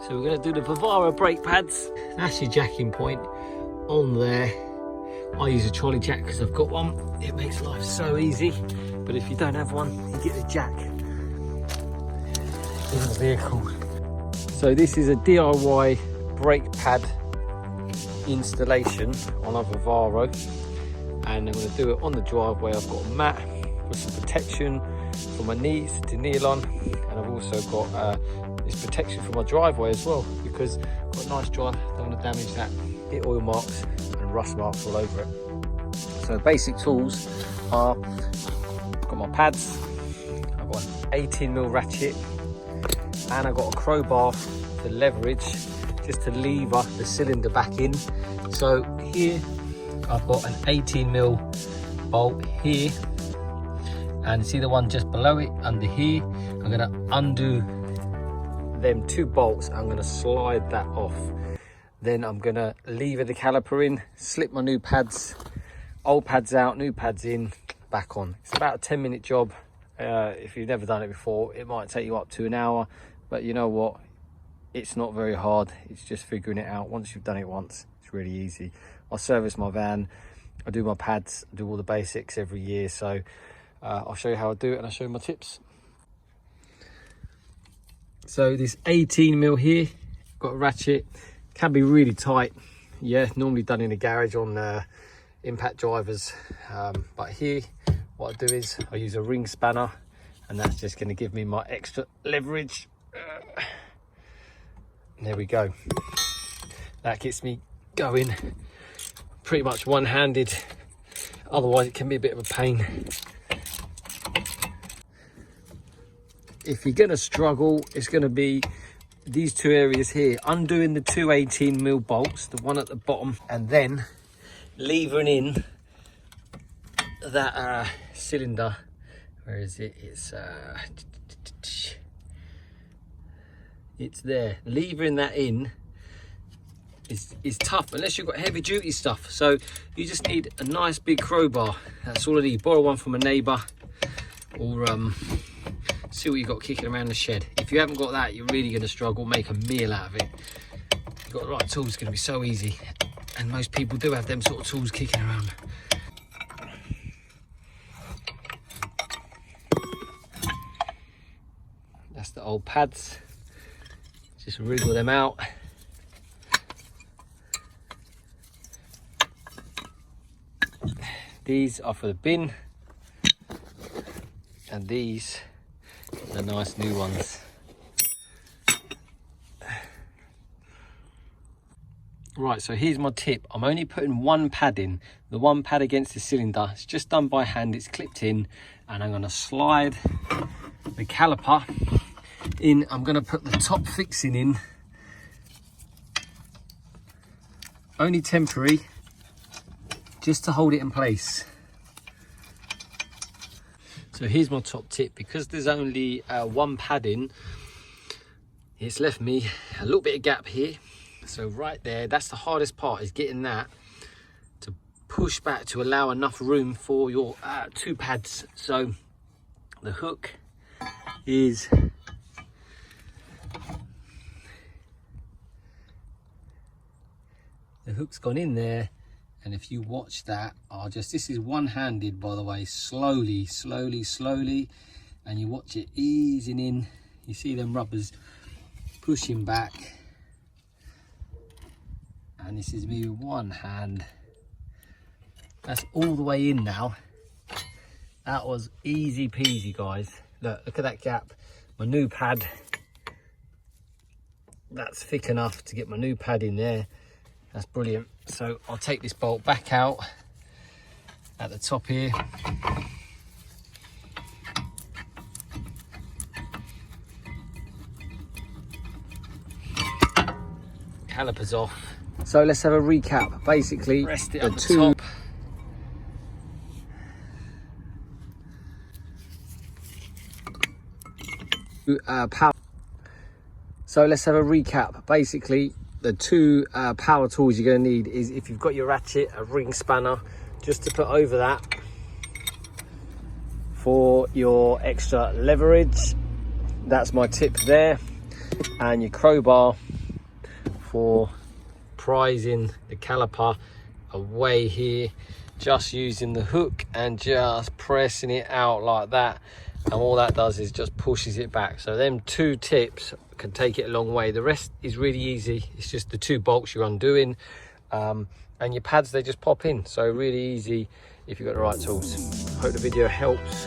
So we're going to do the Vivaro brake pads. That's your jacking point on there. I use a trolley jack because I've got one. It makes life so easy. But if you don't have one, you get the jack in the vehicle. So this is a DIY brake pad installation on a Vivaro, and I'm going to do it on the driveway. I've got a mat with some protection for my knees to kneel on, and I've also got this protection for my driveway as well, because I've got a nice drive, don't want to damage that, get oil marks and rust marks all over it. So basic tools are, I've got my pads, I've got an 18mm ratchet, and I've got a crowbar to leverage, just to lever the cylinder back in. So here I've got an 18mm bolt here, and see the one just below it under here. I'm going to undo them 2 bolts. I'm going to slide that off. Then I'm going to lever the caliper in, slip my new pads, old pads out, new pads in, back on. It's about a 10-minute job. If you've never done it before, it might take you up to an hour, but you know what? It's not very hard. It's just figuring it out. Once you've done it once, it's really easy. I service my van, I do my pads, I do all the basics every year. So I'll show you how I do it, and I'll show you my tips. So this 18mm here, got a ratchet, can be really tight. Yeah, normally done in a garage on impact drivers. But here, what I do is I use a ring spanner, and that's just going to give me my extra leverage. There we go. That gets me going pretty much one-handed. Otherwise it can be a bit of a pain. If you're going to struggle, it's going to be these 2 areas here. Undoing the 2 18mm bolts, the one at the bottom, and then levering in that cylinder. Where is it? It's there. Levering that in is tough unless you've got heavy duty stuff. So you just need a nice big crowbar. That's all I need. Borrow one from a neighbour, or see what you got kicking around the shed. If you haven't got that, you're really going to struggle. Make a meal out of it. You've got the right tools, it's going to be so easy, and most people do have them sort of tools kicking around. That's the old pads. Just wriggle them out. These are for the bin, and these are the nice new ones. Right, so here's my tip. I'm only putting 1 pad in, the 1 pad against the cylinder. It's just done by hand, it's clipped in, and I'm going to slide the caliper in. I'm going to put the top fixing in, only temporary, just to hold it in place. So here's my top tip. Because there's only 1 pad in, it's left me a little bit of gap here. So right there, that's the hardest part, is getting that to push back to allow enough room for your 2 pads. So the hook is gone in there, and if you watch that, this is one-handed, by the way, slowly, and you watch it easing in. You see them rubbers pushing back, and this is me with 1 hand. That's all the way in now. That was easy peasy, guys. Look at that gap. My new pad, that's thick enough to get my new pad in there. That's brilliant. So I'll take this bolt back out at the top here. Calipers off. So let's have a recap. Basically, rest it at the top. Power. So let's have a recap. Basically, the 2 power tools you're going to need is, if you've got your ratchet, a ring spanner, just to put over that for your extra leverage. That's my tip there. And your crowbar for prizing the caliper away here, just using the hook and just pressing it out like that, and all that does is just pushes it back. So them 2 tips can take it a long way. The rest is really easy. It's just the 2 bolts you're undoing, and your pads, they just pop in. So really easy if you've got the right tools. Hope the video helps.